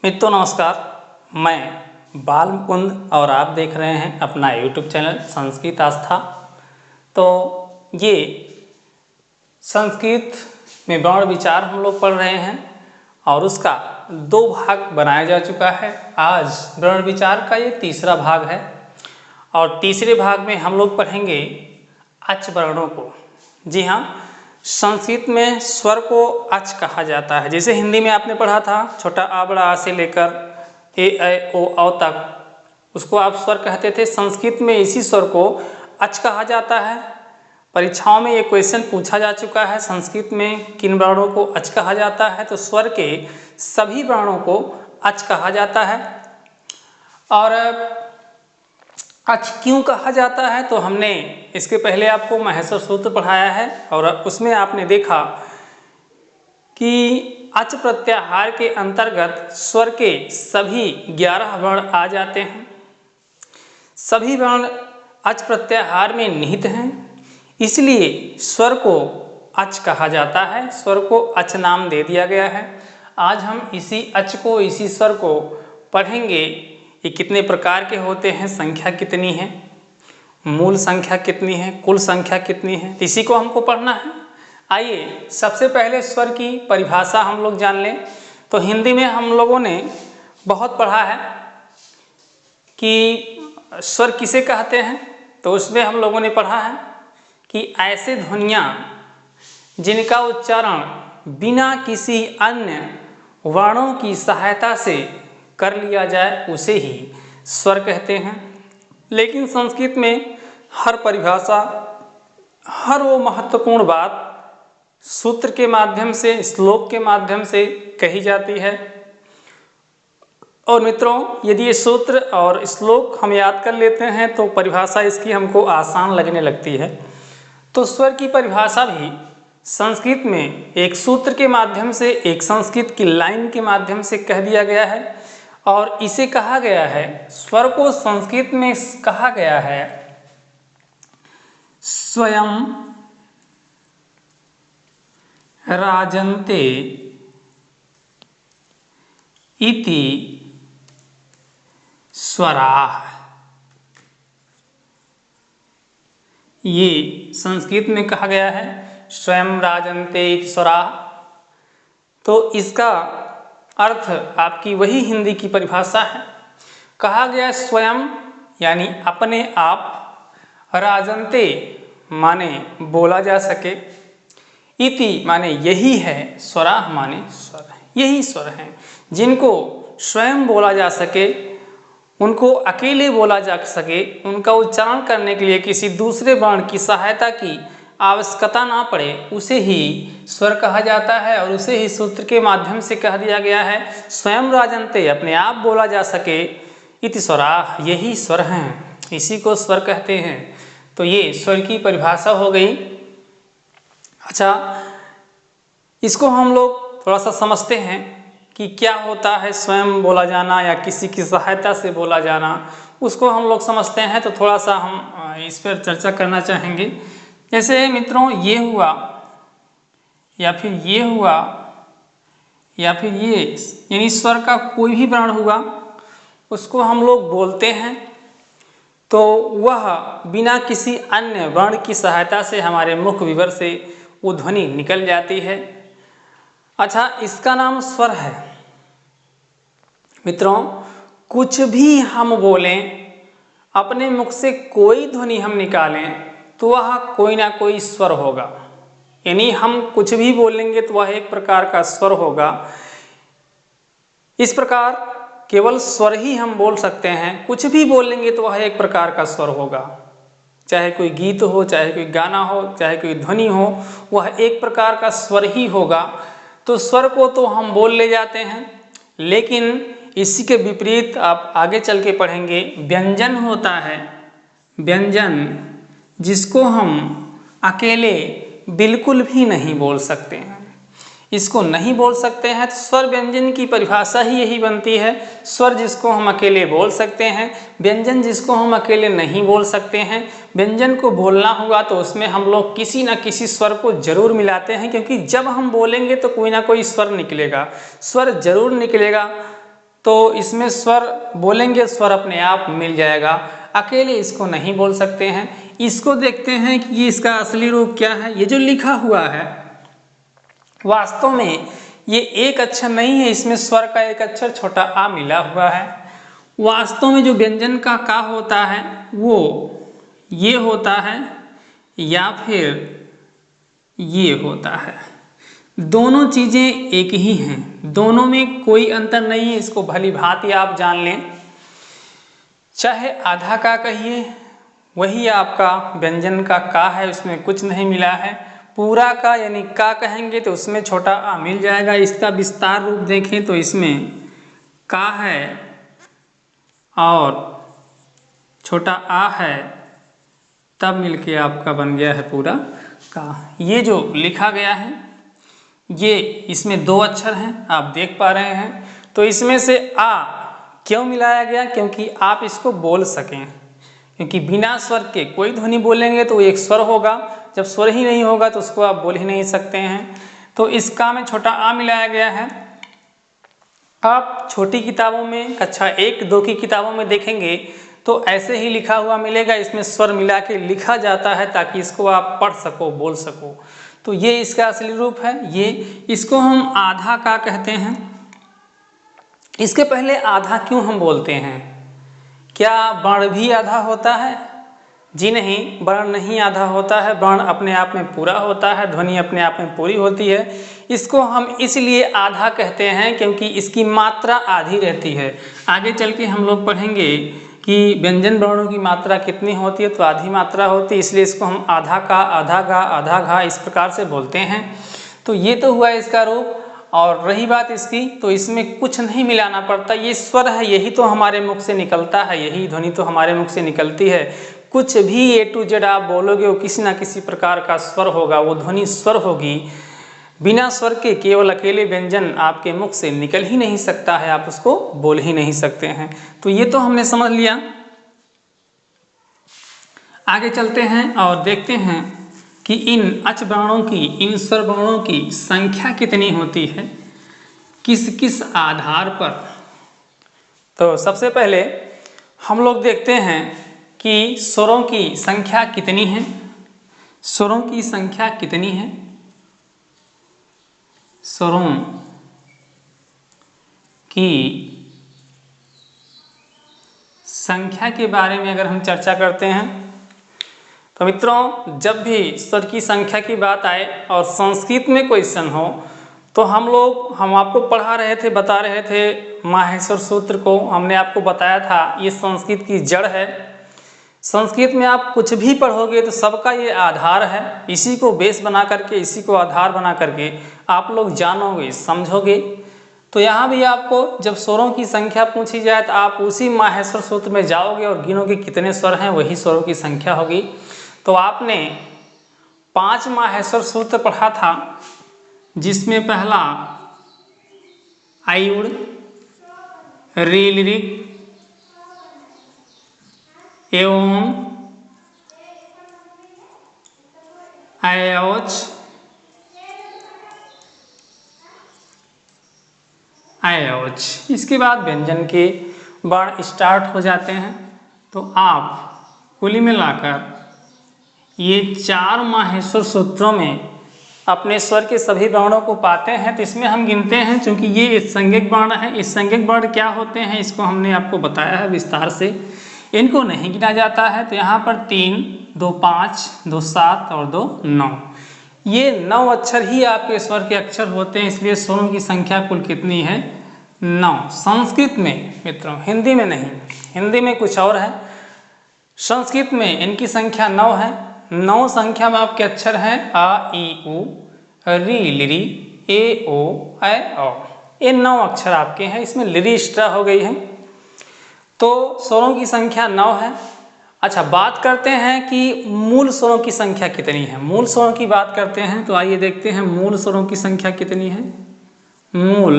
मित्रों नमस्कार, मैं बाल मुकुंद और आप देख रहे हैं अपना यूट्यूब चैनल संस्कृत आस्था। तो ये संस्कृत में वर्ण विचार हम लोग पढ़ रहे हैं और उसका 2 भाग बनाया जा चुका है। आज वर्ण विचार का ये तीसरा भाग है और तीसरे भाग में हम लोग पढ़ेंगे अच वर्णों को। जी हाँ, संस्कृत में स्वर को अच कहा जाता है। जैसे हिंदी में आपने पढ़ा था छोटा आ बड़ा आ से लेकर ए ऐ ओ औ तक, उसको आप स्वर कहते थे। संस्कृत में इसी स्वर को अच कहा जाता है। परीक्षाओं में ये क्वेश्चन पूछा जा चुका है, संस्कृत में किन वर्णों को अच कहा जाता है। तो स्वर के सभी वर्णों को अच कहा जाता है। और अच क्यों कहा जाता है, तो हमने इसके पहले आपको महेश्वर सूत्र पढ़ाया है और उसमें आपने देखा कि अच प्रत्याहार के अंतर्गत स्वर के सभी 11 वर्ण आ जाते हैं। सभी वर्ण अच प्रत्याहार में निहित हैं, इसलिए स्वर को अच कहा जाता है। स्वर को अच नाम दे दिया गया है। आज हम इसी अच को, इसी स्वर को पढ़ेंगे। ये कितने प्रकार के होते हैं, संख्या कितनी है, मूल संख्या कितनी है, कुल संख्या कितनी है, इसी को हमको पढ़ना है। आइए सबसे पहले स्वर की परिभाषा हम लोग जान लें। तो हिंदी में हम लोगों ने बहुत पढ़ा है कि स्वर किसे कहते हैं। तो उसमें हम लोगों ने पढ़ा है कि ऐसे ध्वनियाँ जिनका उच्चारण बिना किसी अन्य वर्णों की सहायता से कर लिया जाए उसे ही स्वर कहते हैं। लेकिन संस्कृत में हर परिभाषा, हर वो महत्वपूर्ण बात सूत्र के माध्यम से, श्लोक के माध्यम से कही जाती है। और मित्रों, यदि ये सूत्र और श्लोक हम याद कर लेते हैं तो परिभाषा इसकी हमको आसान लगने लगती है। तो स्वर की परिभाषा भी संस्कृत में एक सूत्र के माध्यम से, एक संस्कृत की लाइन के माध्यम से कह दिया गया है। और इसे कहा गया है, स्वर को संस्कृत में कहा गया है स्वयं राजन्ते इति स्वराः। ये संस्कृत में कहा गया है स्वयं राजन्ते इति स्वराः। तो इसका अर्थ आपकी वही हिंदी की परिभाषा है। कहा गया स्वयं यानी अपने आप, राजन्ते माने बोला जा सके, इति माने यही है, स्वराः माने स्वर है। यही स्वर हैं जिनको स्वयं बोला जा सके, उनको अकेले बोला जा सके, उनका उच्चारण करने के लिए किसी दूसरे वर्ण की सहायता की आवश्यकता ना पड़े, उसे ही स्वर कहा जाता है। और उसे ही सूत्र के माध्यम से कह दिया गया है स्वयं राजन्ते, अपने आप बोला जा सके, इति स्वराः, यही स्वर हैं, इसी को स्वर कहते हैं। तो ये स्वर की परिभाषा हो गई। अच्छा, इसको हम लोग थोड़ा सा समझते हैं कि क्या होता है स्वयं बोला जाना या किसी की सहायता से बोला जाना, उसको हम लोग समझते हैं। तो थोड़ा सा हम इस पर चर्चा करना चाहेंगे। जैसे मित्रों, ये हुआ या फिर ये हुआ या फिर ये, यानी स्वर का कोई भी वर्ण हुआ, उसको हम लोग बोलते हैं तो वह बिना किसी अन्य वर्ण की सहायता से हमारे मुख विवर से वो ध्वनि निकल जाती है। अच्छा, इसका नाम स्वर है। मित्रों, कुछ भी हम बोलें, अपने मुख से कोई ध्वनि हम निकालें तो वह कोई ना कोई स्वर होगा। यानी हम कुछ भी बोलेंगे तो वह एक प्रकार का स्वर होगा। इस प्रकार केवल स्वर ही हम बोल सकते हैं। कुछ भी बोलेंगे तो वह एक प्रकार का स्वर होगा। चाहे कोई गीत हो, चाहे कोई गाना हो, चाहे कोई ध्वनि हो, वह एक प्रकार का स्वर ही होगा। तो स्वर को तो हम बोल ले जाते हैं, लेकिन इसी के विपरीत आप आगे चल के पढ़ेंगे व्यंजन होता है। व्यंजन जिसको हम अकेले बिल्कुल भी नहीं बोल सकते हैं, इसको नहीं बोल सकते हैं। तो स्वर व्यंजन की परिभाषा ही यही बनती है। स्वर जिसको हम अकेले बोल सकते हैं, व्यंजन जिसको हम अकेले नहीं बोल सकते हैं। व्यंजन को बोलना होगा तो उसमें हम लोग किसी न किसी स्वर को जरूर मिलाते हैं, क्योंकि जब हम बोलेंगे तो कोई ना कोई स्वर निकलेगा, स्वर जरूर निकलेगा। तो इसमें स्वर बोलेंगे, स्वर अपने आप मिल जाएगा, अकेले इसको नहीं बोल सकते हैं। इसको देखते हैं कि इसका असली रूप क्या है। ये जो लिखा हुआ है वास्तव में ये एक अक्षर नहीं है, इसमें स्वर का एक अक्षर छोटा आ मिला हुआ है। वास्तव में जो व्यंजन का का होता है वो ये होता है या फिर ये होता है। दोनों चीजें एक ही हैं, दोनों में कोई अंतर नहीं है, इसको भली भांति आप जान लें। चाहे आधा का कहिए, वही आपका व्यंजन का है, उसमें कुछ नहीं मिला है। पूरा का यानी का कहेंगे तो उसमें छोटा आ मिल जाएगा। इसका विस्तार रूप देखें तो इसमें का है और छोटा आ है, तब मिलके आपका बन गया है पूरा का। ये जो लिखा गया है ये इसमें दो अक्षर हैं, आप देख पा रहे हैं। तो इसमें से आ क्यों मिलाया गया? क्योंकि आप इसको बोल सकें, क्योंकि बिना स्वर के कोई ध्वनि बोलेंगे तो एक स्वर होगा, जब स्वर ही नहीं होगा तो उसको आप बोल ही नहीं सकते हैं। तो इस का में छोटा आ मिलाया गया है। आप छोटी किताबों में कक्षा 1-2 की किताबों में देखेंगे तो ऐसे ही लिखा हुआ मिलेगा, इसमें स्वर मिला के लिखा जाता है ताकि इसको आप पढ़ सको, बोल सको। तो ये इसका असली रूप है। ये इसको हम आधा का कहते हैं। इसके पहले आधा क्यों हम बोलते हैं? क्या वर्ण भी आधा होता है? जी नहीं, वर्ण नहीं आधा होता है, वर्ण अपने आप में पूरा होता है, ध्वनि अपने आप में पूरी होती है। इसको हम इसलिए आधा कहते हैं क्योंकि इसकी मात्रा आधी रहती है। आगे चल के हम लोग पढ़ेंगे कि व्यंजन वर्णों की मात्रा कितनी होती है, तो आधी मात्रा होती है, इसलिए इसको हम आधा का, आधा गा, आधा घा इस प्रकार से बोलते हैं। तो ये तो हुआ इसका रूप। और रही बात इसकी, तो इसमें कुछ नहीं मिलाना पड़ता, ये स्वर है, यही तो हमारे मुख से निकलता है, यही ध्वनि तो हमारे मुख से निकलती है। कुछ भी A to Z आप बोलोगे वो किसी ना किसी प्रकार का स्वर होगा, वो ध्वनि स्वर होगी। बिना स्वर के केवल अकेले व्यंजन आपके मुख से निकल ही नहीं सकता है, आप उसको बोल ही नहीं सकते हैं। तो ये तो हमने समझ लिया। आगे चलते हैं और देखते हैं कि इन अच वर्णों की, इन स्वर वर्णों की संख्या कितनी होती है, किस किस आधार पर। तो सबसे पहले हम लोग देखते हैं कि स्वरों की संख्या कितनी है। स्वरों की संख्या कितनी है? स्वरों की संख्या के बारे में अगर हम चर्चा करते हैं तो मित्रों, जब भी स्वर की संख्या की बात आए और संस्कृत में क्वेश्चन हो तो हम आपको पढ़ा रहे थे, बता रहे थे माहेश्वर सूत्र को। हमने आपको बताया था ये संस्कृत की जड़ है। संस्कृत में आप कुछ भी पढ़ोगे तो सबका ये आधार है, इसी को बेस बना करके, इसी को आधार बना करके आप लोग जानोगे, समझोगे। तो यहाँ भी आपको जब स्वरों की संख्या पूछी जाए तो आप उसी माहेश्वर सूत्र में जाओगे और गिनोगे कितने स्वर हैं, वही स्वरों की संख्या होगी। तो आपने 5 माहेश्वर सूत्र पढ़ा था, जिसमें पहला आयुड़, रीलिरिक एवं आयोच, आयोच। इसके बाद व्यंजन के वर्ण स्टार्ट हो जाते हैं। तो आप कुल मिलाकर ये 4 माहेश्वर सूत्रों में अपने स्वर के सभी वर्णों को पाते हैं। तो इसमें हम गिनते हैं, क्योंकि ये संज्ञक वर्ण है। इस संज्ञक वर्ण क्या होते हैं इसको हमने आपको बताया है विस्तार से, इनको नहीं गिना जाता है। तो यहाँ पर 3, 2 5, 2 7 और 2 9, ये 9 अक्षर ही आपके स्वर के अक्षर होते हैं। इसलिए स्वरों की संख्या कुल कितनी है? 9। संस्कृत में मित्रों, हिंदी में नहीं, हिंदी में कुछ और है, संस्कृत में इनकी संख्या 9 है। 9 संख्या में आपके अक्षर हैं आ, ई, उ, री, लिरी, ए, ओ, ऐ, औ। ये 9 अक्षर आपके हैं, इसमें लिरी एक्स्ट्रा हो गई है। तो स्वरों की संख्या 9 है। अच्छा, बात करते हैं कि मूल स्वरों की संख्या कितनी है। मूल स्वरों की बात करते हैं तो आइए देखते हैं मूल स्वरों की संख्या कितनी है। मूल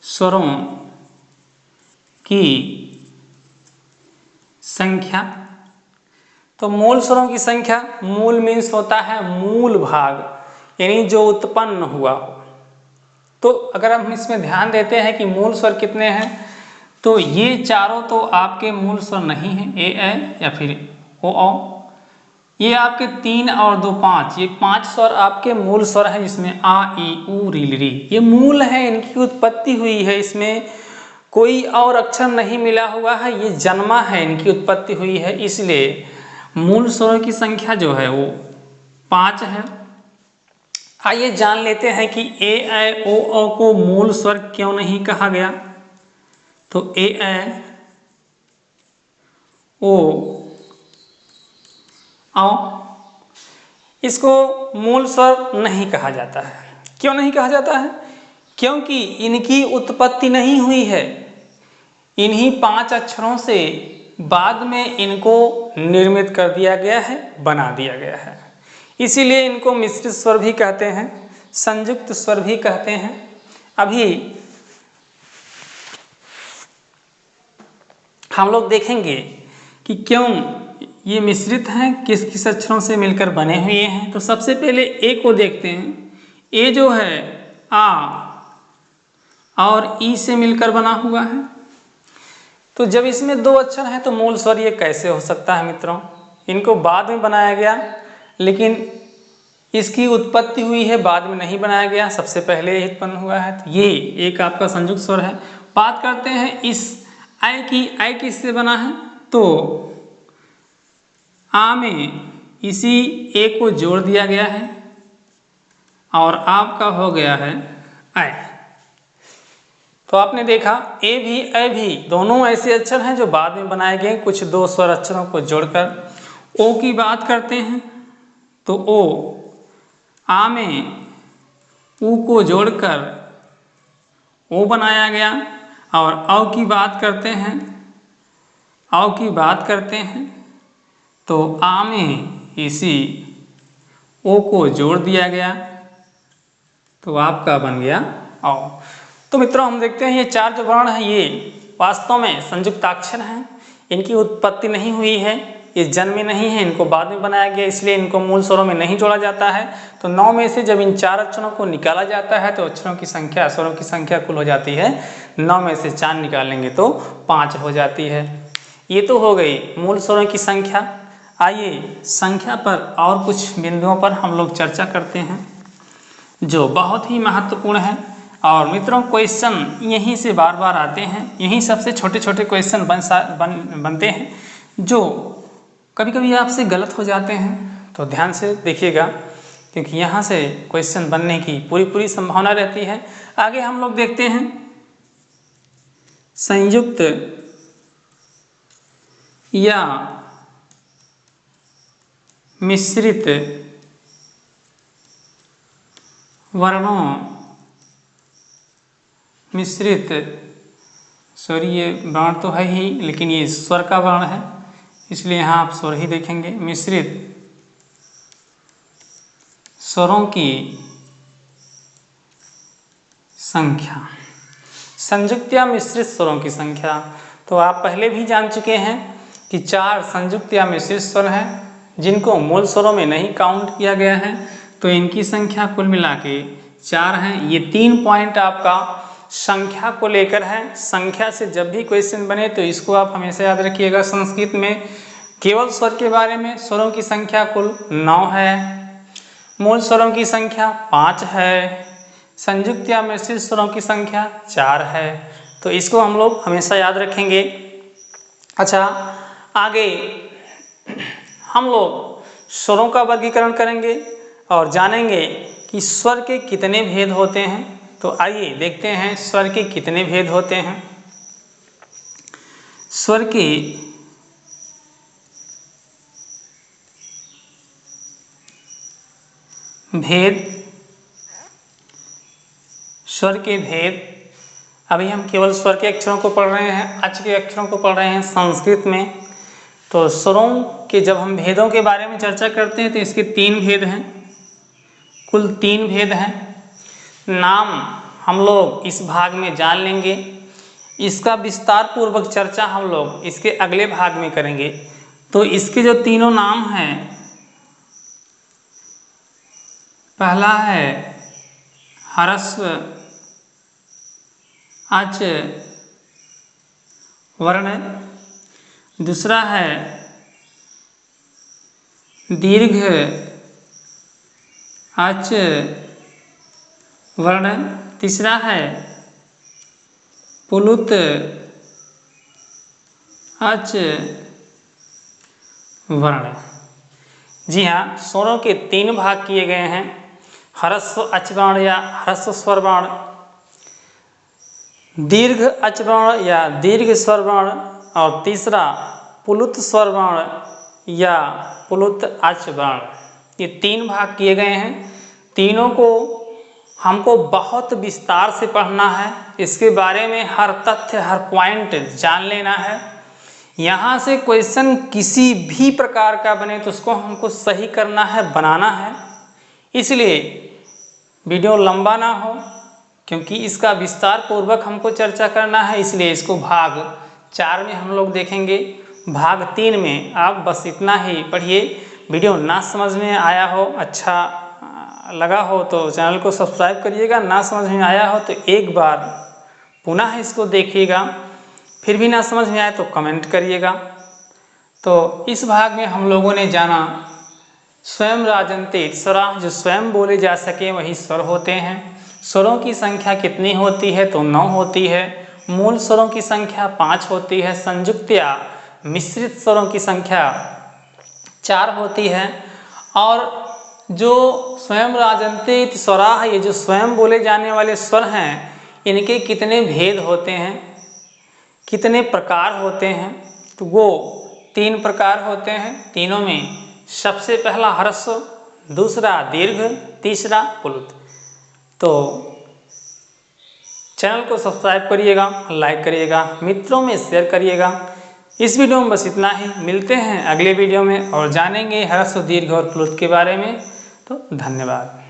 स्वरों की संख्या, तो मूल स्वरों की संख्या, मूल मीन्स होता है मूल भाग, यानी जो उत्पन्न हुआ हो। तो अगर हम इसमें ध्यान देते हैं कि मूल स्वर कितने हैं, तो ये चारों तो आपके मूल स्वर नहीं हैं, ए या फिर ओ। ये आपके 3 और 2 5, ये 5 स्वर आपके मूल स्वर हैं, जिसमें आ ई उ री री ये मूल है, इनकी उत्पत्ति हुई है, इसमें कोई और अक्षर नहीं मिला हुआ है, ये जन्मा है, इनकी उत्पत्ति हुई है, इसलिए मूल स्वरों की संख्या जो है वो 5 है। आइए जान लेते हैं कि ए ऐ ओ औ को मूल स्वर क्यों नहीं कहा गया। तो ए ऐ ओ औ इसको मूल स्वर नहीं कहा जाता है। क्यों नहीं कहा जाता है? क्योंकि इनकी उत्पत्ति नहीं हुई है, इन्हीं 5 अक्षरों से बाद में इनको निर्मित कर दिया गया है, बना दिया गया है, इसीलिए इनको मिश्रित स्वर भी कहते हैं, संयुक्त स्वर भी कहते हैं। अभी हम लोग देखेंगे कि क्यों ये मिश्रित हैं, किस किस अक्षरों से मिलकर बने हुए हैं। तो सबसे पहले ए को देखते हैं। ए जो है आ और ई से मिलकर बना हुआ है, तो जब इसमें 2 अक्षर हैं तो मूल स्वर ये कैसे हो सकता है मित्रों? इनको बाद में बनाया गया, लेकिन इसकी उत्पत्ति हुई है, बाद में नहीं बनाया गया, सबसे पहले ही उत्पन्न हुआ है, तो ये एक आपका संयुक्त स्वर है। बात करते हैं इस ऐ की। ऐ किससे बना है? तो आ में इसी ए को जोड़ दिया गया है और आपका हो गया है ऐ। तो आपने देखा ए भी ऐ भी दोनों ऐसे अक्षर हैं जो बाद में बनाए गए, कुछ 2 स्वर अक्षरों को जोड़कर। ओ की बात करते हैं तो ओ आ में ऊ को जोड़कर ओ बनाया गया, और औ की बात करते हैं, औ की बात करते हैं तो आ में इसी ओ को जोड़ दिया गया, तो आपका बन गया औ। तो मित्रों हम देखते हैं ये 4 जो वर्ण हैं ये वास्तव में संयुक्ताक्षर हैं, इनकी उत्पत्ति नहीं हुई है, ये जन्मे नहीं है, इनको बाद में बनाया गया, इसलिए इनको मूल स्वरों में नहीं जोड़ा जाता है। तो 9 में से जब इन 4 अक्षरों को निकाला जाता है तो अक्षरों की संख्या, स्वरों की संख्या कुल हो जाती है 9 में से 4 निकालेंगे तो 5 हो जाती है। ये तो हो गई मूल स्वरों की संख्या। आइए संख्या पर और कुछ बिंदुओं पर हम लोग चर्चा करते हैं जो बहुत ही महत्वपूर्ण है। और मित्रों क्वेश्चन यहीं से बार बार आते हैं, यहीं सबसे छोटे छोटे क्वेश्चन बनते हैं जो कभी कभी आपसे गलत हो जाते हैं, तो ध्यान से देखिएगा क्योंकि यहाँ से क्वेश्चन बनने की पूरी संभावना रहती है। आगे हम लोग देखते हैं संयुक्त या मिश्रित वर्णों, मिश्रित सॉरी ये वर्ण तो है ही, लेकिन ये स्वर का वर्ण है, इसलिए यहाँ आप स्वर ही देखेंगे। मिश्रित स्वरों की संख्या, संयुक्त या मिश्रित स्वरों की संख्या। तो आप पहले भी जान चुके हैं कि 4 संयुक्त या मिश्रित स्वर हैं जिनको मूल स्वरों में नहीं काउंट किया गया है, तो इनकी संख्या कुल मिला के 4 हैं। ये 3 पॉइंट आपका संख्या को लेकर है। संख्या से जब भी क्वेश्चन बने तो इसको आप हमेशा याद रखिएगा। संस्कृत में केवल स्वर के बारे में, स्वरों की संख्या कुल 9 है, मूल स्वरों की संख्या 5 है, संयुक्त या मिश्रित स्वरों की संख्या 4 है। तो इसको हम लोग हमेशा याद रखेंगे। अच्छा, आगे हम लोग स्वरों का वर्गीकरण करेंगे और जानेंगे कि स्वर के कितने भेद होते हैं। तो आइए देखते हैं स्वर के कितने भेद होते हैं। स्वर के भेद, स्वर के भेद। अभी हम केवल स्वर के अक्षरों को पढ़ रहे हैं, अच के अक्षरों को पढ़ रहे हैं संस्कृत में। तो स्वरों के जब हम भेदों के बारे में चर्चा करते हैं तो इसके 3 भेद हैं, कुल 3 भेद हैं। नाम हम लोग इस भाग में जान लेंगे, इसका विस्तार पूर्वक चर्चा हम लोग इसके अगले भाग में करेंगे। तो इसके जो तीनों नाम हैं, पहला है ह्रस्व अच वर्ण, दूसरा है दीर्घ अच वर्ण, तीसरा है पुलुत अच वर्ण। जी हाँ, स्वरों के 3 भाग किए गए हैं, ह्रस्व अच वर्ण या ह्रस्व स्वर वर्ण, दीर्घ अच वर्ण या दीर्घ स्वर वर्ण, और तीसरा पुलुत स्वर वर्ण या पुलुत अच वर्ण। ये 3 भाग किए गए हैं। तीनों को हमको बहुत विस्तार से पढ़ना है, इसके बारे में हर तथ्य हर पॉइंट जान लेना है। यहाँ से क्वेश्चन किसी भी प्रकार का बने तो उसको हमको सही करना है, बनाना है। इसलिए वीडियो लंबा ना हो, क्योंकि इसका विस्तार पूर्वक हमको चर्चा करना है, इसलिए इसको भाग 4 में हम लोग देखेंगे। भाग 3 में आप बस इतना ही पढ़िए। वीडियो ना समझ में आया हो, अच्छा लगा हो तो चैनल को सब्सक्राइब करिएगा, ना समझ में आया हो तो एक बार पुनः इसको देखिएगा, फिर भी ना समझ में आए तो कमेंट करिएगा। तो इस भाग में हम लोगों ने जाना स्वयं राजंत्य स्वरा, जो स्वयं बोले जा सके वही स्वर होते हैं। स्वरों की संख्या कितनी होती है तो 9 होती है। मूल स्वरों की संख्या 5 होती है। संयुक्त या मिश्रित स्वरों की संख्या 4 होती है। और जो स्वयं राजंत्य स्वरा, ये जो स्वयं बोले जाने वाले स्वर हैं, इनके कितने भेद होते हैं, कितने प्रकार होते हैं, तो वो 3 प्रकार होते हैं। तीनों में सबसे पहला ह्रस्व, दूसरा दीर्घ, तीसरा पुलुत। तो चैनल को सब्सक्राइब करिएगा, लाइक करिएगा, मित्रों में शेयर करिएगा। इस वीडियो में बस इतना ही, मिलते हैं अगले वीडियो में और जानेंगे ह्रस्व, दीर्घ और पुलुत के बारे में। तो धन्यवाद।